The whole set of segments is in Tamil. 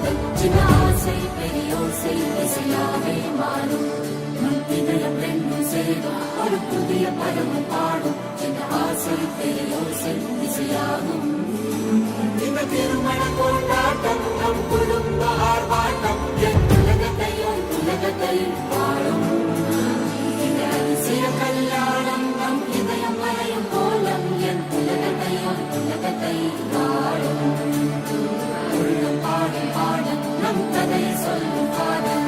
பாடல் சின்ன ஆசை பெரியோசை இசையாவே மாறும் நம் இதயம் ரெண்டும் சேரும் ஒரு புதிய பருவம் பாடும் சின்ன ஆசை பெரியோசை இசையாகும் இந்த திருமண கொண்டாட்டம் நம் குடும்ப ஆர்ப்பாட்டம் என் உலகத்தை வாழும் இந்த அதிசய கல்யாணம் நம் இதயம் வரையும் கோலம் என் உலகத்தை வாழும் உள்ளம் பாடும் பாடல் நம் கதை சொல்லும் பாடல்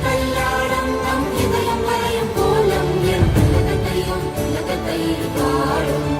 கல்யாணம் நம் இதயம் வரையும் கோலம் என் உலகத்தை வாழும்